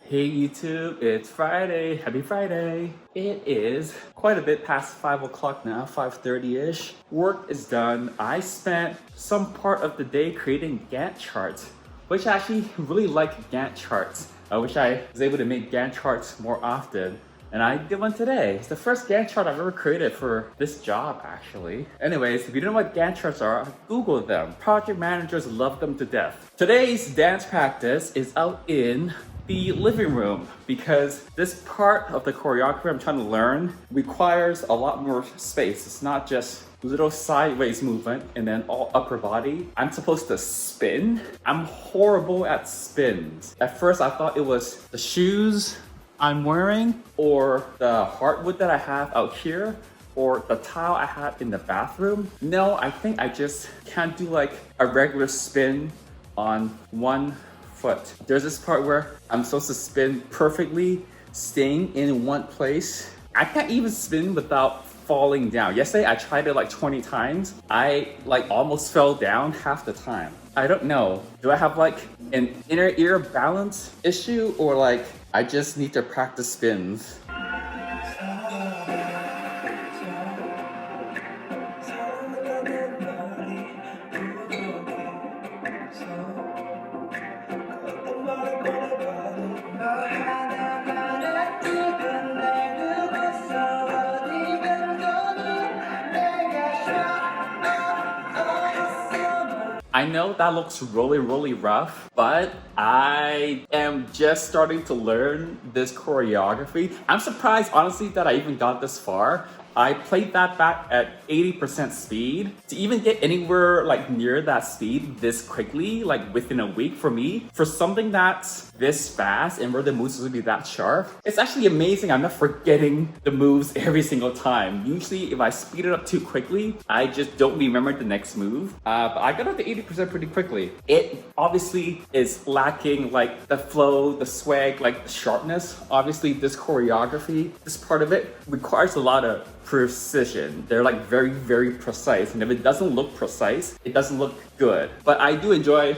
Hey YouTube, it's Friday. Happy Friday. It is quite a bit past 5 o'clock now, 5:30-ish. Work is done. I spent some part of the day creating Gantt charts, which I actually really like Gantt charts. I wish I was able to make Gantt charts more often. And I did one today. It's the first Gantt chart I've ever created for this job, actually. Anyways, if you don't know what Gantt charts are, Google them. Project managers love them to death. Today's dance practice is out in the living room because this part of the choreography I'm trying to learn requires a lot more space. It's not just little sideways movement and then all upper body. I'm supposed to spin. I'm horrible at spins. At first I thought it was the shoes I'm wearing or the hardwood that I have out here or the tile I have in the bathroom. No, I think I just can't do like a regular spin on one foot. There's this part where I'm supposed to spin perfectly, staying in one place. I can't even spin without falling down. Yesterday I tried it like 20 times. I like almost fell down half the time. I don't know. Do I have like an inner ear balance issue or like I just need to practice spins? I know that looks really rough, but I am just starting to learn this choreography. I'm surprised, honestly, that I even got this far. I played that back at 80% speed. To even get anywhere like near that speed this quickly, like within a week for me, for something that's this fast and where the moves will be that sharp, it's actually amazing. I'm not forgetting the moves every single time. Usually if I speed it up too quickly, I just don't remember the next move. But I got up to 80% pretty quickly. It obviously is lacking like the flow, the swag, like the sharpness. Obviously this choreography, this part of it requires a lot of precision. They're like very precise, and if it doesn't look precise, it doesn't look good. But I do enjoy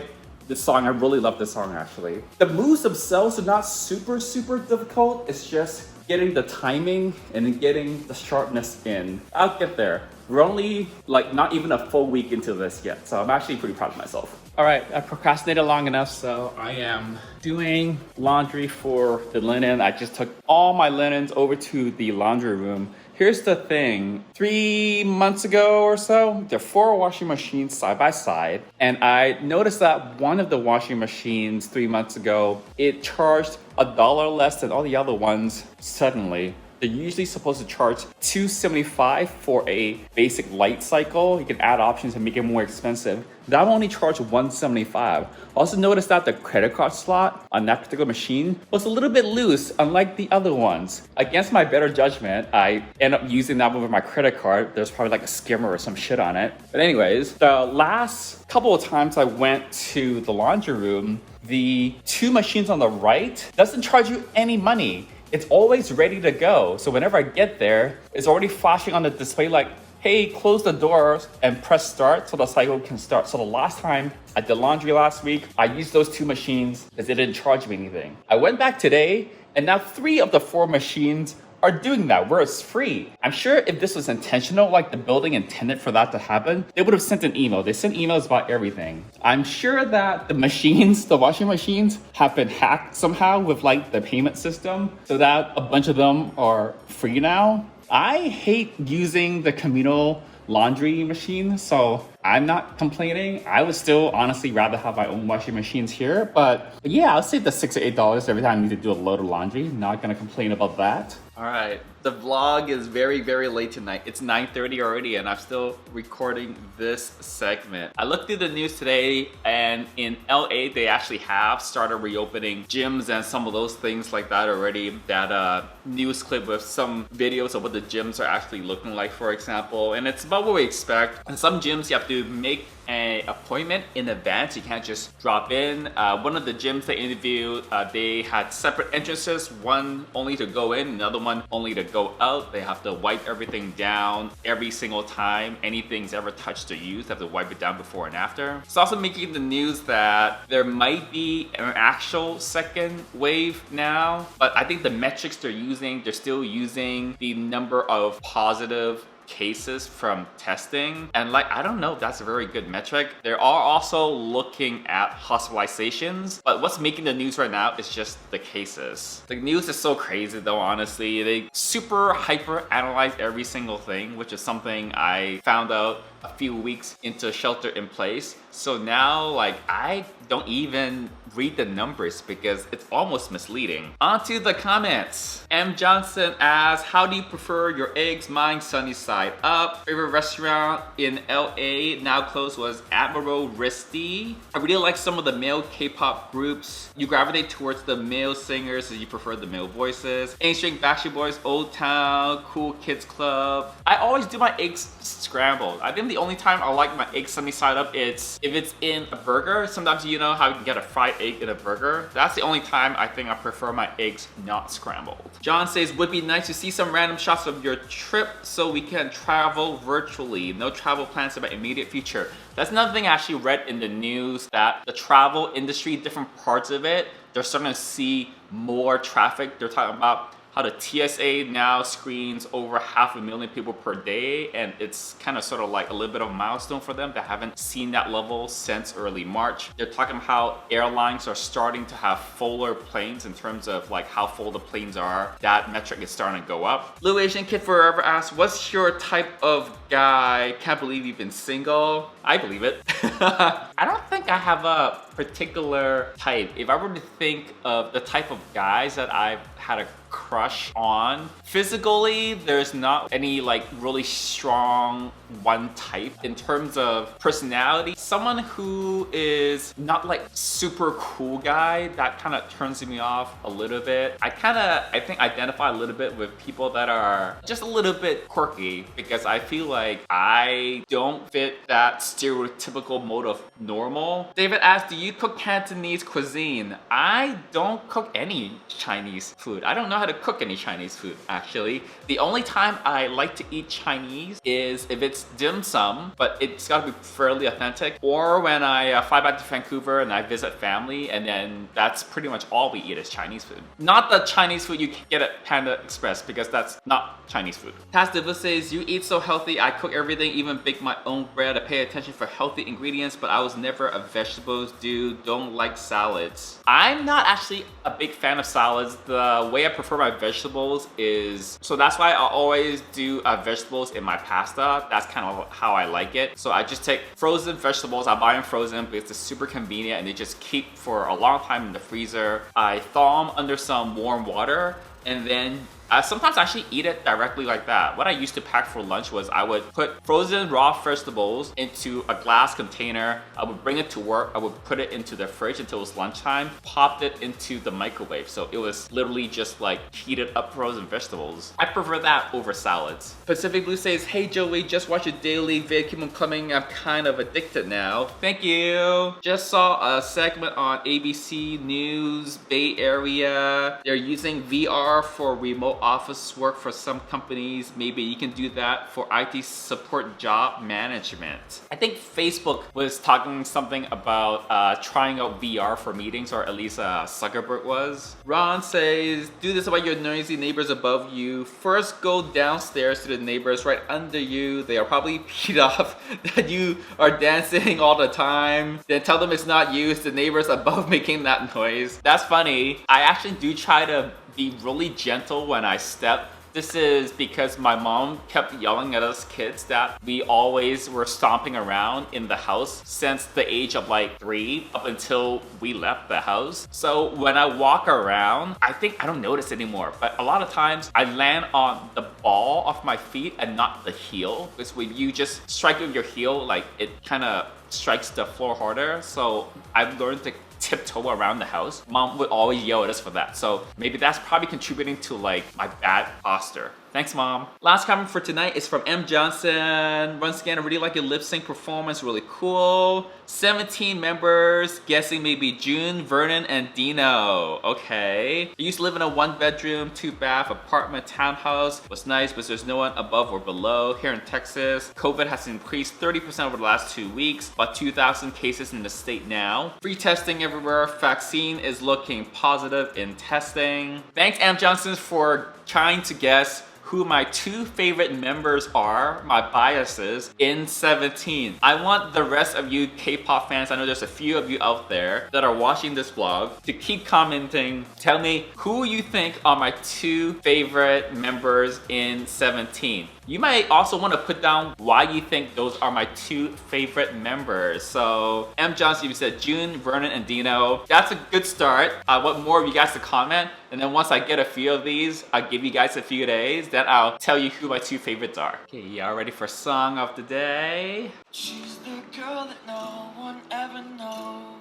this song. I really love this song actually. The moves themselves are not super difficult. It's just getting the timing and getting the sharpness in. I'll get there. We're only like not even a full week into this yet, so I'm actually pretty proud of myself. All right, I procrastinated long enough, so I am doing laundry for the linen. I just took all my linens over to the laundry room. Here's the thing, 3 months ago or so, there are 4 washing machines side by side, and I noticed that one of the washing machines 3 months ago, it charged $1 less than all the other ones suddenly. They're usually supposed to charge $2.75 for a basic light cycle. You can add options and make it more expensive. That will only charge $1.75. Also noticed that the credit card slot on that particular machine was a little bit loose, unlike the other ones. Against my better judgment, I end up using that one with my credit card. There's probably like a skimmer or some shit on it. But anyways, the last couple of times I went to the laundry room, the 2 machines on the right doesn't charge you any money. It's always ready to go. So whenever I get there, it's already flashing on the display like, hey, close the doors and press start so the cycle can start. So the last time I did laundry last week, I used those 2 machines because they didn't charge me anything. I went back today and now 3 of the 4 machines are doing that where it's free. I'm sure if this was intentional, like the building intended for that to happen, they would have sent an email. They send emails about everything. I'm sure that the machines, the washing machines, have been hacked somehow with like the payment system so that a bunch of them are free now. I hate using the communal laundry machine, so I'm not complaining. I would still honestly rather have my own washing machines here, but yeah, I'll save the $6 or $8 every time I need to do a load of laundry. Not gonna complain about that. All right, the vlog is very late tonight. It's 9:30 already and I'm still recording this segment. I looked through the news today and in LA, they actually have started reopening gyms and some of those things like that already. That news clip with some videos of what the gyms are actually looking like, for example. And it's about what we expect. In some gyms, you have to make an appointment in advance. You can't just drop in. One of the gyms they interviewed, they had separate entrances, one only to go in, another one only to go out. They have to wipe everything down every single time anything's ever touched or used. They have to wipe it down before and after. It's also making the news that there might be an actual second wave now, but I think the metrics they're still using the number of positive cases from testing, and like, I don't know if that's a very good metric. They are also looking at hospitalizations, but what's making the news right now is just the cases. The news is so crazy though, honestly. They super hyper analyze every single thing, which is something I found out a few weeks into shelter in place. So now, like, I don't even read the numbers because it's almost misleading. On to the comments. M. Johnson asks, how do you prefer your eggs? Mine sunny side up. Favorite restaurant in LA now closed was Admiral Risty. I really like some of the male K-pop groups. You gravitate towards the male singers as you prefer the male voices. Ancient Backstreet Boys, Old Town, Cool Kids Club. I always do my eggs scrambled. I think the only time I like my eggs sunny side up is if it's in a burger. Sometimes you know how you can get a fried egg in a burger. That's the only time I think I prefer my eggs not scrambled. John says, would be nice to see some random shots of your trip so we can travel virtually. No travel plans in my immediate future. That's another thing I actually read in the news, that the travel industry, different parts of it, they're starting to see more traffic. They're talking about how the TSA now screens over 500,000 people per day, and it's kind of sort of like a little bit of a milestone for them. They haven't seen that level since early March. They're talking about how airlines are starting to have fuller planes in terms of like how full the planes are. That metric is starting to go up. Little Asian Kid Forever asks, what's your type of guy? Can't believe you've been single. I believe it. I don't think I have a particular type. If I were to think of the type of guys that I've had a crush on, physically there's not any like really strong one type. In terms of personality, someone who is not like super cool guy, that kind of turns me off a little bit. I think identify a little bit with people that are just a little bit quirky, because I feel like I don't fit that stereotypical mold of normal. David asks, do you cook Cantonese cuisine? I don't cook any Chinese food. I don't know how to cook any Chinese food, actually. The only time I like to eat Chinese is if it's dim sum, but it's gotta be fairly authentic, or when I fly back to Vancouver and I visit family, and then that's pretty much all we eat is Chinese food. Not the Chinese food you can get at Panda Express, because that's not Chinese food. Taz Diva says, you eat so healthy, I cook everything, even bake my own bread. I pay attention for healthy ingredients, but I was never a vegetables dude. Don't like salads. I'm not actually a big fan of salads. The way I prefer my vegetables is, so that's why I always do vegetables in my pasta. That's kind of how I like it. So I just take frozen vegetables, I buy them frozen because it's super convenient and they just keep for a long time in the freezer. I thaw them under some warm water, and then sometimes I actually eat it directly like that. What I used to pack for lunch was I would put frozen raw vegetables into a glass container. I would bring it to work. I would put it into the fridge until it was lunchtime, popped it into the microwave. So it was literally just like heated up frozen vegetables. I prefer that over salads. Pacific Blue says, hey Joey, just watch your daily vid, keep them coming. I'm kind of addicted now. Thank you. Just saw a segment on ABC News Bay Area. They're using VR for remote office work for some companies. Maybe you can do that for IT support job management. I think Facebook was talking something about trying out VR for meetings, or at least Zuckerberg was. Ron says, do this about your noisy neighbors above you. First go downstairs to the neighbors right under you. They are probably peed off that you are dancing all the time. Then tell them it's not you, it's the neighbors above making that noise. That's funny. I actually do try to be really gentle when I step. This is because my mom kept yelling at us kids that we always were stomping around in the house since the age of like 3 up until we left the house. So when I walk around, I think I don't notice anymore, but a lot of times I land on the ball of my feet and not the heel, because when you just strike with your heel, like it kind of strikes the floor harder. So I've learned to tiptoe around the house. Mom would always yell at us for that. So maybe that's probably contributing to like my bad posture. Thanks, Mom. Last comment for tonight is from M. Johnson. Once again, I really like your lip sync performance, really cool. 17 members, guessing maybe June, Vernon, and Dino. Okay. I used to live in a 1-bedroom, 2-bath apartment townhouse. Was nice, but there's no one above or below. Here in Texas, COVID has increased 30% over the last 2 weeks. About 2,000 cases in the state now. Free testing everywhere. Vaccine is looking positive in testing. Thanks, M. Johnson, for trying to guess who my 2 favorite members are, my biases, in 17. I want the rest of you K-pop fans, I know there's a few of you out there that are watching this vlog, to keep commenting. Tell me who you think are my 2 favorite members in 17. You might also want to put down why you think those are my 2 favorite members. So M. Johnson, you said June, Vernon, and Dino. That's a good start. I want more of you guys to comment. And then once I get a few of these, I'll give you guys a few days. Then I'll tell you who my 2 favorites are. Okay, y'all ready for song of the day? She's the girl that no one ever knows.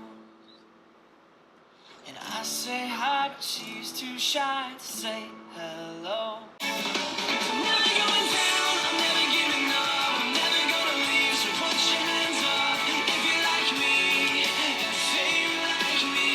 And I say hi, but she's too shy to say hello. I'm never going down, I'm never giving up, I'm never gonna leave, so put your hands up if you like me, and say you like me.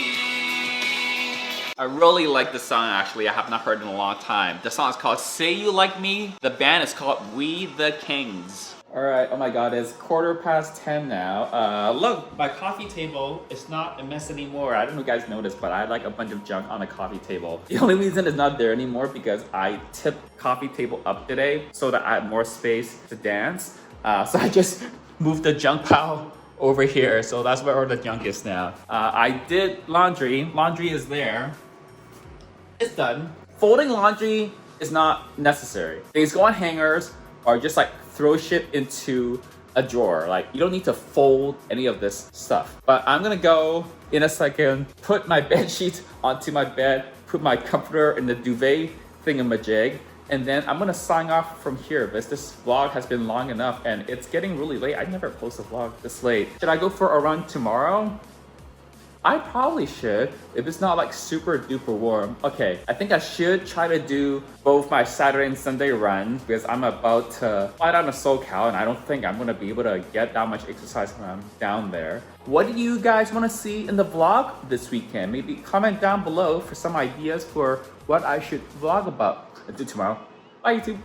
I really like this song actually. I have not heard it in a long time. The song is called Say You Like Me. The band is called We the Kings. Alright, oh my god, it's 10:15 now. Look, my coffee table is not a mess anymore. I don't know if you guys noticed, but I had like a bunch of junk on the coffee table. The only reason it's not there anymore because I tipped coffee table up today so that I had more space to dance. So I just moved the junk pile over here. So that's where all the junk is now. I did laundry. Laundry is there. It's done. Folding laundry is not necessary. Things go on hangers or just like throw shit into a drawer. Like, you don't need to fold any of this stuff. But I'm gonna go in a second, put my bed sheets onto my bed, put my comforter in the duvet thingamajig, and then I'm gonna sign off from here because this vlog has been long enough and it's getting really late. I never post a vlog this late. Should I go for a run tomorrow? I probably should, if it's not like super duper warm. Okay, I think I should try to do both my Saturday and Sunday runs because I'm about to fly down to SoCal and I don't think I'm gonna be able to get that much exercise when I'm down there. What do you guys wanna see in the vlog this weekend? Maybe comment down below for some ideas for what I should vlog about. I'll do tomorrow. Bye YouTube.